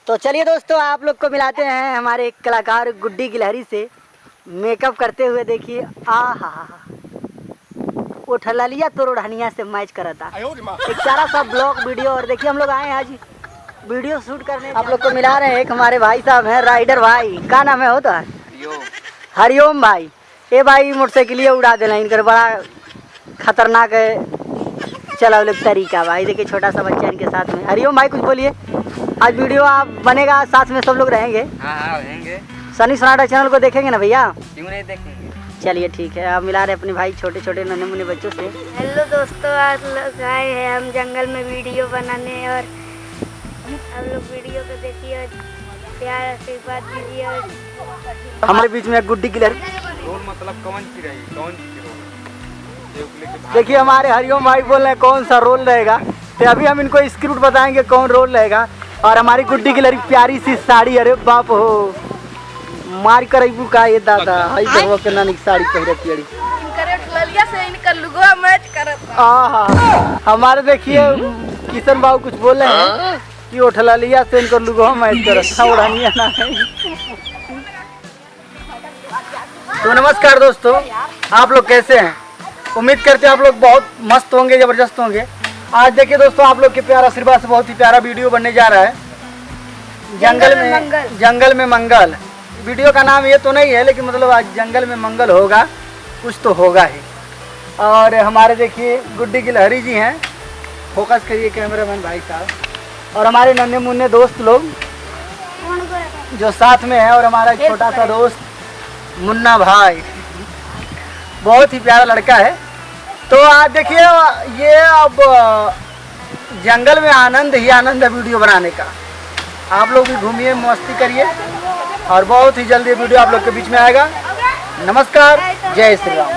तो चलिए दोस्तों, आप लोग को मिलाते हैं हमारे कलाकार गुड्डी गिलहरी से। मेकअप करते हुए देखिए, आहा वो ठललिया तो रोढ़निया से मैच करा था। एक सारा सा ब्लॉग वीडियो। और देखिए हम लोग आए हैं आज वीडियो शूट करने। आप लोग को मिला रहे हैं, एक हमारे भाई साहब हैं राइडर भाई। क्या नाम है हो तो? हरिओम भाई। ये भाई मोटरसाइकिल उड़ा देना, इनकर बड़ा खतरनाक है चला तरीका। भाई देखिए छोटा सा बच्चा इनके साथ में। हरिओम भाई कुछ बोलिए। आज वीडियो आप बनेगा, साथ में सब लोग रहेंगे। हाँ रहेंगे। सनी सनाटा चैनल को देखेंगे ना भैया? क्यों नहीं देखेंगे। चलिए ठीक है। आप मिला रहे अपने भाई छोटे छोटे नन्हे मुन्ने बच्चों से। हेलो दोस्तों, आज लोग आए हैं हम जंगल में वीडियो बनाने। और आप लोग वीडियो को देखिए और प्यार आशीर्वाद दीजिए। और हमारे बीच में गुड्डी गिलहरी। रोल मतलब कौन सी रहेगी, कौन सी रोल? देखिए हमारे हरिओम भाई बोल रहे हैं कौन सा रोल रहेगा, तो अभी हम इनको स्क्रिप्ट बताएंगे कौन रोल रहेगा। और हमारी गुड्डी गिलहरी प्यारी सी साड़ी, अरे बाप हो मार कर का ये दादा हाई देखो के नानी की साड़ी पहरे पियड़ी। से इनका लुगवा मैच करता। आहा हमारे देखिए किशन बाबू कुछ बोल रहे हैं कि ओठलिया से इनको लुगवा मैच करता उड़ानिया ना है। तो नमस्कार दोस्तों, आप लोग कैसे हैं? उम्मीद करते हैं आप लोग बहुत मस्त होंगे, ज़बरदस्त होंगे। आज देखिए दोस्तों, आप लोग के प्यार आशीर्वाद से बहुत ही प्यारा वीडियो बनने जा रहा है। जंगल में मंगल। वीडियो का नाम ये तो नहीं है, लेकिन मतलब आज जंगल में मंगल होगा, कुछ तो होगा ही। और हमारे देखिए गुड्डी गिलहरी जी हैं, फोकस करिए कैमरामैन भाई साहब। और हमारे नन्हे मुन्ने दोस्त लोग जो साथ में हैं, और हमारा एक छोटा सा दोस्त मुन्ना भाई, बहुत ही प्यारा लड़का है। तो आज देखिए ये अब जंगल में आनंद ही आनंद है वीडियो बनाने का। आप लोग भी घूमिए, मस्ती करिए, और बहुत ही जल्दी वीडियो आप लोग के बीच में आएगा। नमस्कार, जय श्री राम।